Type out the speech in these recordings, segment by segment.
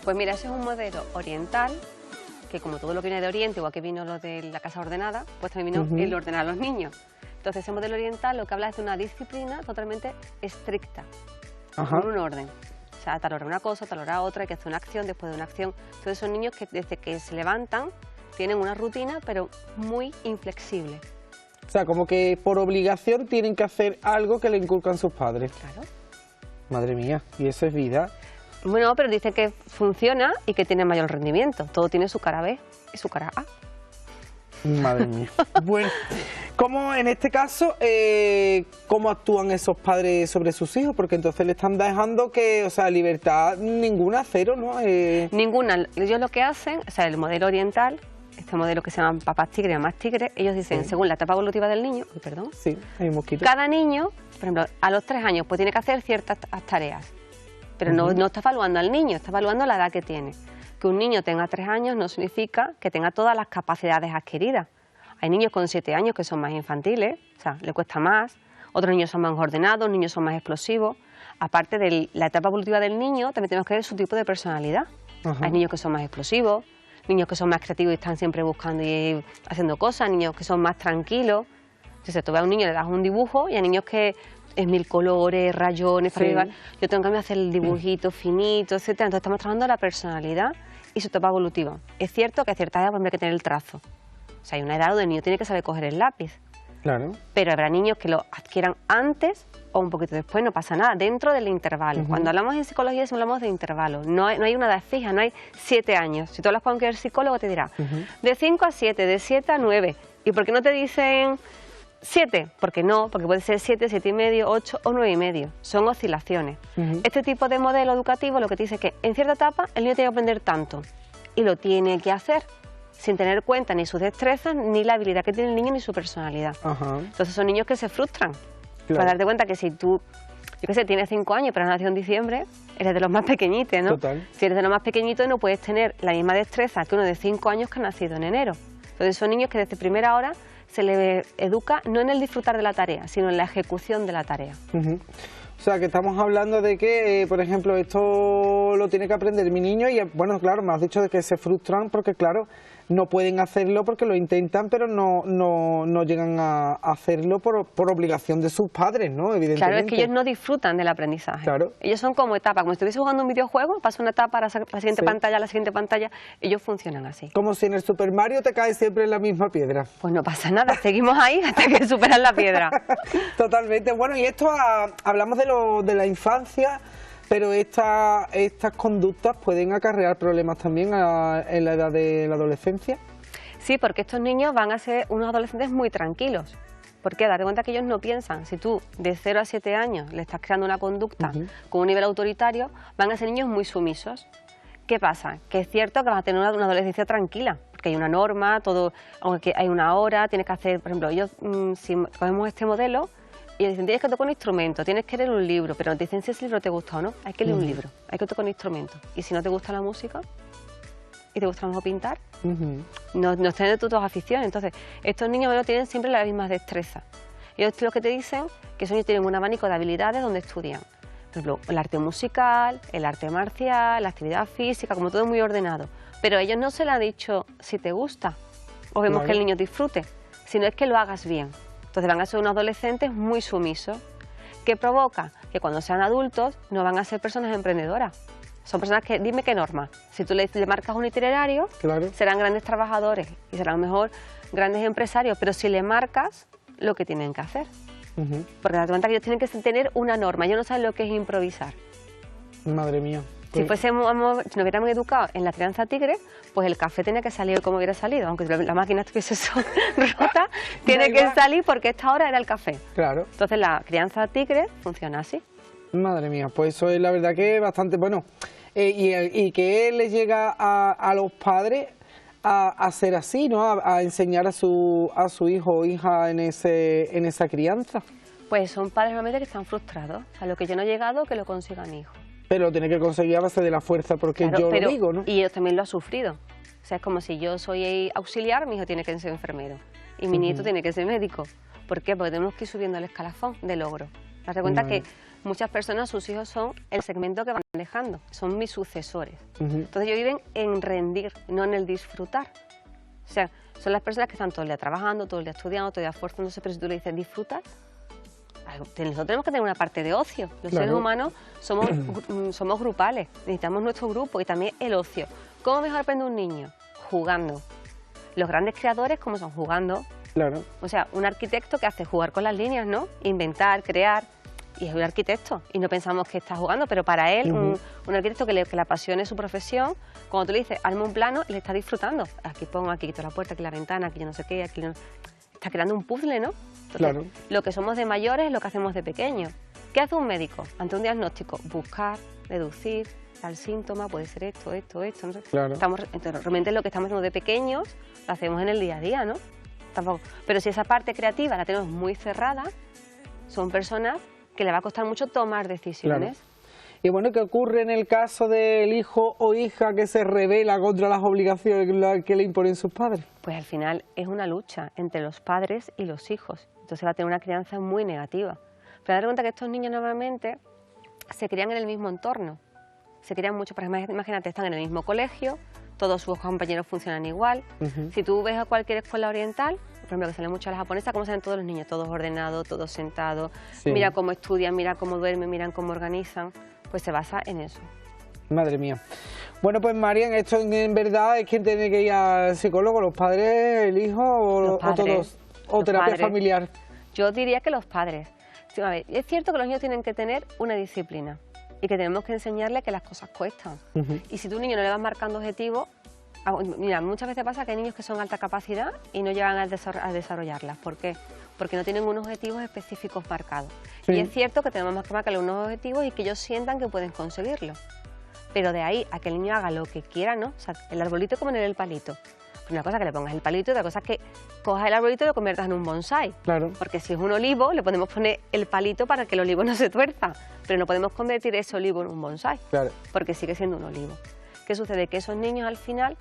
Pues mira, ese es un modelo oriental, que como todo lo que viene de Oriente, igual que vino lo de la casa ordenada, pues también vino el ordenar a los niños. Entonces ese modelo oriental lo que habla es de una disciplina totalmente estricta, con un orden. O sea, a tal hora una cosa, a tal hora otra, hay que hacer una acción, después de una acción. Entonces son niños que desde que se levantan tienen una rutina, pero muy inflexible. O sea, como que por obligación tienen que hacer algo que le inculcan sus padres. Claro. Madre mía, y eso es vida. Bueno, pero dice que funciona y que tiene mayor rendimiento. Todo tiene su cara B y su cara A. Madre mía. Bueno, ¿cómo en este caso, cómo actúan esos padres sobre sus hijos? Porque entonces le están dejando que, o sea, libertad ninguna, cero, ¿no? Ninguna. Ellos lo que hacen, o sea, el modelo oriental, este modelo que se llaman papás tigre y mamás tigre, ellos dicen, según la etapa evolutiva del niño, perdón, sí, hay un mosquito. Cada niño, por ejemplo, a los 3 años, pues tiene que hacer ciertas tareas, pero no está evaluando al niño, está evaluando la edad que tiene. Que un niño tenga 3 años no significa que tenga todas las capacidades adquiridas. Hay niños con 7 años que son más infantiles, o sea, le cuesta más, otros niños son más ordenados, niños son más explosivos. Aparte de la etapa evolutiva del niño, también tenemos que ver su tipo de personalidad. Hay niños que son más explosivos, niños que son más creativos y están siempre buscando y haciendo cosas, niños que son más tranquilos. Entonces, tú ves a un niño, le das un dibujo y hay niños que es 1000 colores, rayones, para llevar. Yo tengo que hacer el dibujito finito, etcétera. Entonces, estamos trabajando la personalidad y su etapa evolutiva. Es cierto que a cierta edad hay que tener el trazo. O sea, hay una edad donde el niño tiene que saber coger el lápiz. Claro. Pero habrá niños que lo adquieran antes o un poquito después, no pasa nada, dentro del intervalo. Cuando hablamos en psicología siempre hablamos de intervalos, no hay una edad fija, no hay 7 años. Si tú hablas con cualquier psicólogo te dirá, de 5 a 7, de 7 a 9. ¿Y por qué no te dicen 7? Porque no, porque puede ser 7, 7 y medio, 8 o 9 y medio. Son oscilaciones. Este tipo de modelo educativo lo que te dice es que en cierta etapa el niño tiene que aprender tanto y lo tiene que hacer sin tener en cuenta ni sus destrezas, ni la habilidad que tiene el niño, ni su personalidad. Entonces son niños que se frustran. Para darte cuenta que si tú, yo qué sé, tienes 5 años pero has nacido en diciembre, eres de los más pequeñitos, ¿no? Total. Si eres de los más pequeñitos no puedes tener la misma destreza que uno de 5 años que ha nacido en enero. Entonces son niños que desde primera hora se les educa no en el disfrutar de la tarea, sino en la ejecución de la tarea. O sea, que estamos hablando de que, por ejemplo, esto lo tiene que aprender mi niño y, bueno, claro, me has dicho de que se frustran porque, claro, no pueden hacerlo porque lo intentan, pero no llegan a hacerlo por obligación de sus padres, ¿no? Evidentemente. Claro, es que ellos no disfrutan del aprendizaje. Claro. Ellos son como etapas, como si estuviese jugando un videojuego, pasa una etapa a la siguiente pantalla, a la siguiente pantalla, ellos funcionan así. Como si en el Super Mario te caes siempre en la misma piedra. Pues no pasa nada, seguimos ahí hasta que superan la piedra. Totalmente. Bueno, y esto hablamos de la infancia, pero estas conductas pueden acarrear problemas también en la edad de la adolescencia. Sí, porque estos niños van a ser unos adolescentes muy tranquilos. Porque date cuenta que ellos no piensan. Si tú de 0 a 7 años le estás creando una conducta con un nivel autoritario, van a ser niños muy sumisos. ¿Qué pasa? Que es cierto que vas a tener una adolescencia tranquila, porque hay una norma, todo, aunque hay una hora, tienes que hacer, por ejemplo, ellos, si cogemos este modelo, y dicen, tienes que tocar un instrumento, tienes que leer un libro, pero no te dicen si ese libro te gusta o no, hay que leer un libro, hay que tocar un instrumento. Y si no te gusta la música y te gusta a lo mejor pintar, no están de tus dos aficiones. Entonces, estos niños no tienen siempre las mismas destrezas. Ellos lo que te dicen que esos niños tienen un abanico de habilidades donde estudian. Por ejemplo, el arte musical, el arte marcial, la actividad física, como todo muy ordenado. Pero ellos no se le han dicho si te gusta o vemos que el niño disfrute, sino es que lo hagas bien. Entonces van a ser unos adolescentes muy sumisos. ¿Qué provoca? Que cuando sean adultos no van a ser personas emprendedoras. Son personas que, dime qué norma. Si tú le marcas un itinerario, serán grandes trabajadores y serán a lo mejor grandes empresarios, pero si le marcas lo que tienen que hacer. Porque date cuenta que ellos tienen que tener una norma. Ellos no saben lo que es improvisar. Madre mía. Si nos hubiéramos educado en la crianza tigre, pues el café tenía que salir como hubiera salido, aunque la máquina estuviese rota, tiene que salir porque esta hora era el café. Claro. Entonces la crianza tigre funciona así. Madre mía, pues eso es la verdad que es bastante bueno. Y que les llega a los padres a ser así, ¿no? A enseñar a su hijo o hija en esa crianza. Pues son padres realmente que están frustrados. A lo que yo no he llegado, que lo consiga mi hijo. Pero lo tiene que conseguir a base de la fuerza, porque claro, yo lo digo, ¿no? Y ellos también lo han sufrido. O sea, es como si yo soy auxiliar, mi hijo tiene que ser enfermero. Y mi nieto tiene que ser médico. ¿Por qué? Porque tenemos que ir subiendo el escalafón de logro. Te das cuenta que muchas personas, sus hijos son el segmento que van manejando, son mis sucesores. Entonces ellos viven en rendir, no en el disfrutar. O sea, son las personas que están todo el día trabajando, todo el día estudiando, todo el día esforzándose, pero si tú le dices disfrutar, nosotros tenemos que tener una parte de ocio. Los seres humanos somos grupales, necesitamos nuestro grupo y también el ocio. ¿Cómo mejor aprende un niño? Jugando. Los grandes creadores, ¿cómo son? Jugando. Claro. O sea, un arquitecto que hace jugar con las líneas, ¿no? Inventar, crear, y es un arquitecto. Y no pensamos que está jugando, pero para él, un arquitecto que le apasione su profesión, cuando tú le dices, hazme un plano, él está disfrutando. Aquí pongo, aquí quito la puerta, aquí la ventana, aquí yo no sé qué, aquí no... Está creando un puzzle, ¿no? Entonces, claro. Lo que somos de mayores es lo que hacemos de pequeños. ¿Qué hace un médico ante un diagnóstico? Buscar, deducir, tal síntoma, puede ser esto, no sé. Claro. Entonces, realmente lo que estamos haciendo de pequeños lo hacemos en el día a día, ¿no? Tampoco. Pero si esa parte creativa la tenemos muy cerrada, son personas que le va a costar mucho tomar decisiones. Claro. Y bueno, ¿qué ocurre en el caso del hijo o hija que se rebela contra las obligaciones que le imponen sus padres? Pues al final es una lucha entre los padres y los hijos. Entonces va a tener una crianza muy negativa. Pero dar cuenta que estos niños normalmente se crían en el mismo entorno. Se crían mucho, por ejemplo, imagínate, están en el mismo colegio, todos sus compañeros funcionan igual. Si tú ves a cualquier escuela oriental, por ejemplo, que sale mucho a la japonesa, ¿cómo salen todos los niños? Todos ordenados, todos sentados, mira cómo estudian, mira cómo duermen, miran cómo organizan. Pues se basa en eso. Madre mía. Bueno, pues Marian, esto en verdad es quien tiene que ir al psicólogo, los padres, el hijo o todos, o terapia familiar. Yo diría que los padres. Sí, a ver, es cierto que los niños tienen que tener una disciplina y que tenemos que enseñarles que las cosas cuestan. Y si tú un niño no le vas marcando objetivos, mira, muchas veces pasa que hay niños que son alta capacidad y no llegan a desarrollarlas. ¿Por qué? Porque no tienen unos objetivos específicos marcados. Y es cierto que tenemos que marcarle unos objetivos y que ellos sientan que pueden conseguirlo. Pero de ahí a que el niño haga lo que quiera, ¿no? O sea, el arbolito es como en el palito. Una cosa es que le pongas el palito y otra cosa es que cojas el arbolito y lo conviertas en un bonsái. Claro. Porque si es un olivo, le podemos poner el palito para que el olivo no se tuerza. Pero no podemos convertir ese olivo en un bonsái. Claro. Porque sigue siendo un olivo. ¿Qué sucede? Que esos niños al final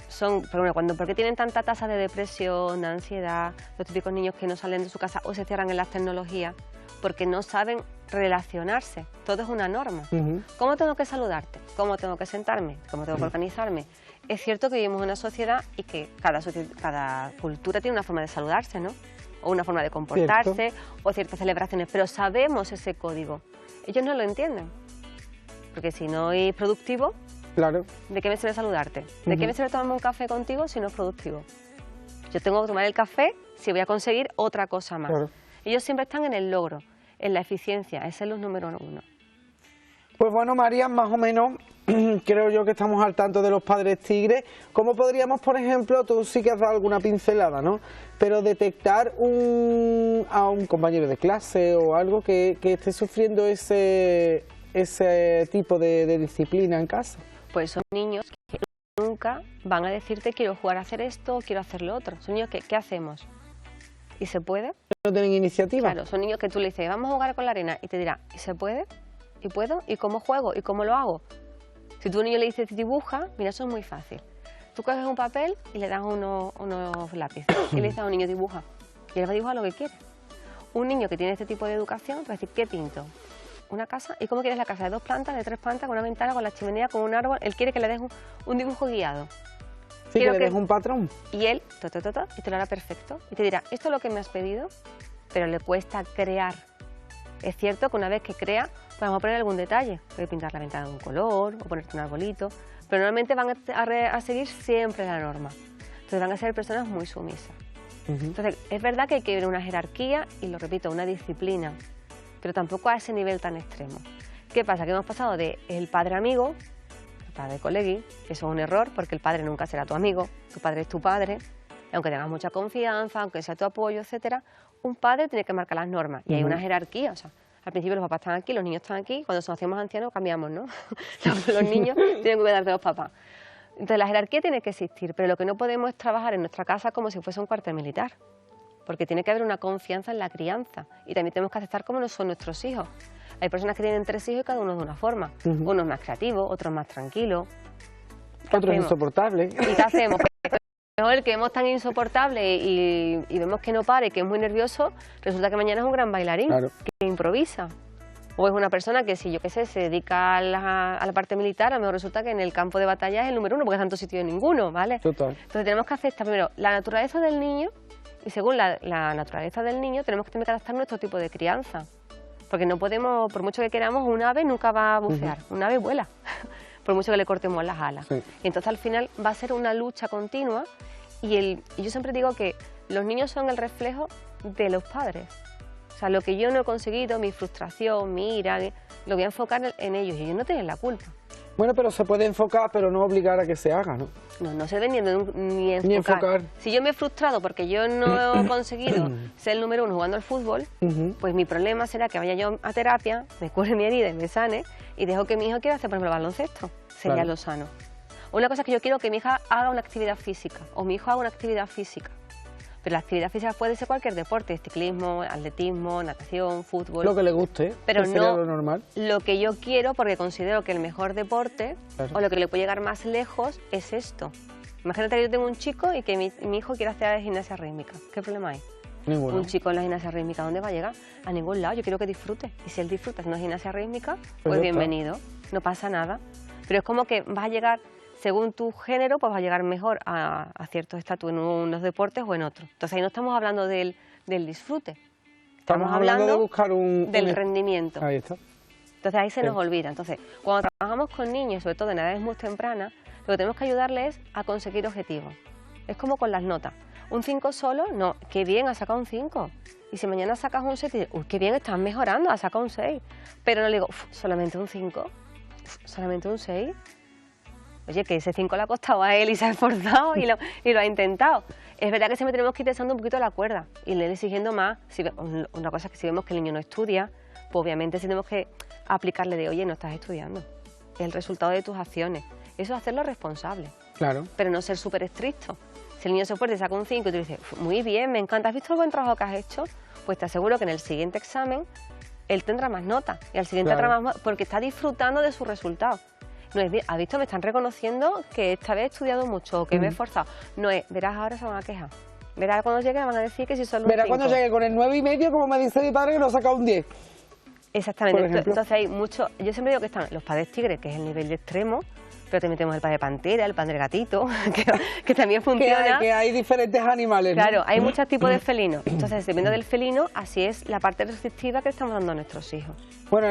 son, ¿por qué tienen tanta tasa de depresión, de ansiedad? Los típicos niños que no salen de su casa o se cierran en las tecnologías porque no saben relacionarse. Todo es una norma. ¿Cómo tengo que saludarte? ¿Cómo tengo que sentarme? ¿Cómo tengo que organizarme? Es cierto que vivimos en una sociedad y que cada cultura tiene una forma de saludarse, ¿no? O una forma de comportarse, o ciertas celebraciones, pero sabemos ese código. Ellos no lo entienden, porque si no es productivo, claro. ¿De qué me sirve saludarte? ¿De qué me sirve tomarme un café contigo si no es productivo? Yo tengo que tomar el café si voy a conseguir otra cosa más. Claro. Ellos siempre están en el logro, en la eficiencia, ese es el número uno. Pues bueno, María, más o menos creo yo que estamos al tanto de los padres tigres. ¿Cómo podríamos, por ejemplo, tú sí que has dado alguna pincelada, ¿no? Pero detectar a un compañero de clase o algo que esté sufriendo ese tipo de disciplina en casa? Pues son niños que nunca van a decirte quiero jugar a hacer esto o quiero hacer lo otro. Son niños que, ¿qué hacemos? ¿Y se puede? ¿No tienen iniciativa? Claro, son niños que tú le dices, vamos a jugar con la arena, y te dirá, ¿y se puede? ¿Y puedo? ¿Y cómo juego? ¿Y cómo lo hago? Si tú a un niño le dices dibuja, mira, eso es muy fácil. Tú coges un papel y le das unos lápices y le dices a un niño dibuja, y él va a dibujar lo que quiere. Un niño que tiene este tipo de educación va a decir, ¿qué pinto? Una casa. ¿Y cómo quieres la casa? ¿De 2 plantas, de 3 plantas, con una ventana, con la chimenea, con un árbol? Él quiere que le des un dibujo guiado. Sí, que le des un patrón. Y él, y te lo hará perfecto. Y te dirá, esto es lo que me has pedido, pero le cuesta crear. Es cierto que una vez que crea, pues vamos a poner algún detalle. Puede pintar la ventana de un color, o ponerte un arbolito, pero normalmente van a seguir siempre la norma. Entonces van a ser personas muy sumisas. Entonces, es verdad que hay que ver una jerarquía y, lo repito, una disciplina, pero tampoco a ese nivel tan extremo. ¿Qué pasa? Que hemos pasado de el padre amigo, el padre colegui, que eso es un error, porque el padre nunca será tu amigo, tu padre es tu padre, aunque tengas mucha confianza, aunque sea tu apoyo, etcétera, un padre tiene que marcar las normas y hay una jerarquía, o sea, al principio los papás están aquí, los niños están aquí, cuando nos hacemos ancianos cambiamos, ¿no? Los niños tienen que cuidar de los papás. Entonces la jerarquía tiene que existir, pero lo que no podemos es trabajar en nuestra casa como si fuese un cuartel militar, porque tiene que haber una confianza en la crianza y también tenemos que aceptar cómo no son nuestros hijos. Hay personas que tienen 3 hijos y cada uno de una forma, uno es más creativo, otro es más tranquilo. Otro es insoportable. ¿Y qué hacemos? Mejor el que vemos tan insoportable y vemos que no para y que es muy nervioso, resulta que mañana es un gran bailarín, claro, que improvisa. O es una persona que, si yo qué sé, se dedica a la parte militar, a lo mejor resulta que en el campo de batalla es el número 1, porque es tanto sitio de ninguno, ¿vale? Total. Entonces tenemos que aceptar primero la naturaleza del niño, y según la naturaleza del niño tenemos que tener que adaptar nuestro tipo de crianza. Porque no podemos, por mucho que queramos, un ave nunca va a bucear, un ave vuela, por mucho que le cortemos las alas. Sí. Y entonces al final va a ser una lucha continua, y yo siempre digo que los niños son el reflejo de los padres. O sea, lo que yo no he conseguido, mi frustración, mi ira, lo voy a enfocar en ellos, y ellos no tienen la culpa. Bueno, pero se puede enfocar, pero no obligar a que se haga, ¿no? No se debe ni enfocar. Ni enfocar. Si yo me he frustrado porque yo no he conseguido ser el número 1 jugando al fútbol, pues mi problema será que vaya yo a terapia, me cure mi herida y me sane, y dejo que mi hijo quiera hacer, por ejemplo, baloncesto. Sería Claro. lo sano. Una cosa es que yo quiero que mi hija haga una actividad física, o mi hijo haga una actividad física. Pero la actividad física puede ser cualquier deporte, ciclismo, atletismo, natación, fútbol. Lo que le guste, pero que sería no lo normal. lo que yo quiero, porque considero que el mejor deporte, Claro. o lo que le puede llegar más lejos, es esto. Imagínate que yo tengo un chico y que mi hijo quiere hacer gimnasia rítmica. ¿Qué problema hay? Ninguno. Un chico en la gimnasia rítmica, ¿dónde va a llegar? A ningún lado. Yo quiero que disfrute. Y si él disfruta haciendo gimnasia rítmica, pues ya bienvenido. No pasa nada. Pero es como que vas a llegar, según tu género, pues vas a llegar mejor a ciertos estatus en unos deportes o en otros. Entonces ahí no estamos hablando del disfrute. Estamos hablando de buscar del rendimiento. Ahí está. Entonces ahí se nos olvida. Entonces, cuando trabajamos con niños, sobre todo en edades muy tempranas, lo que tenemos que ayudarles es a conseguir objetivos. Es como con las notas. Un 5 solo, no, qué bien, has sacado un 5. Y si mañana sacas un 6, dices, uy, qué bien, estás mejorando, has sacado un 6. Pero no le digo, solamente un 5, solamente un 6. Oye, que ese 5 le ha costado a él y se ha esforzado y lo ha intentado. Es verdad que siempre tenemos que ir tensando un poquito la cuerda y le exigiendo más. Una cosa es que si vemos que el niño no estudia, pues obviamente sí tenemos que aplicarle de, oye, no estás estudiando. Es el resultado de tus acciones. Eso es hacerlo responsable. Claro. Pero no ser súper estricto. Si el niño se esfuerza y saca un 5 y tú dices, muy bien, me encanta, ¿has visto el buen trabajo que has hecho? Pues te aseguro que en el siguiente examen él tendrá más notas y al siguiente Claro. tendrá más, porque está disfrutando de su resultado. No es, ¿has visto? Me están reconociendo que esta vez he estudiado mucho o que me he esforzado. No es, verás, ahora se van a quejar. Verás, cuando llegue van a decir que si solo un 5. Verá cuando llegue con el 9,5, como me dice mi padre, que lo saca un 10. Exactamente. Por ejemplo. Entonces hay mucho. Yo siempre digo que están los padres tigres, que es el nivel de extremo, pero también tenemos el padre pantera, el padre gatito, que también funciona. Que hay diferentes animales, ¿no? Claro, hay muchos tipos de felinos. Entonces, dependiendo del felino, así es la parte restrictiva que estamos dando a nuestros hijos. Bueno,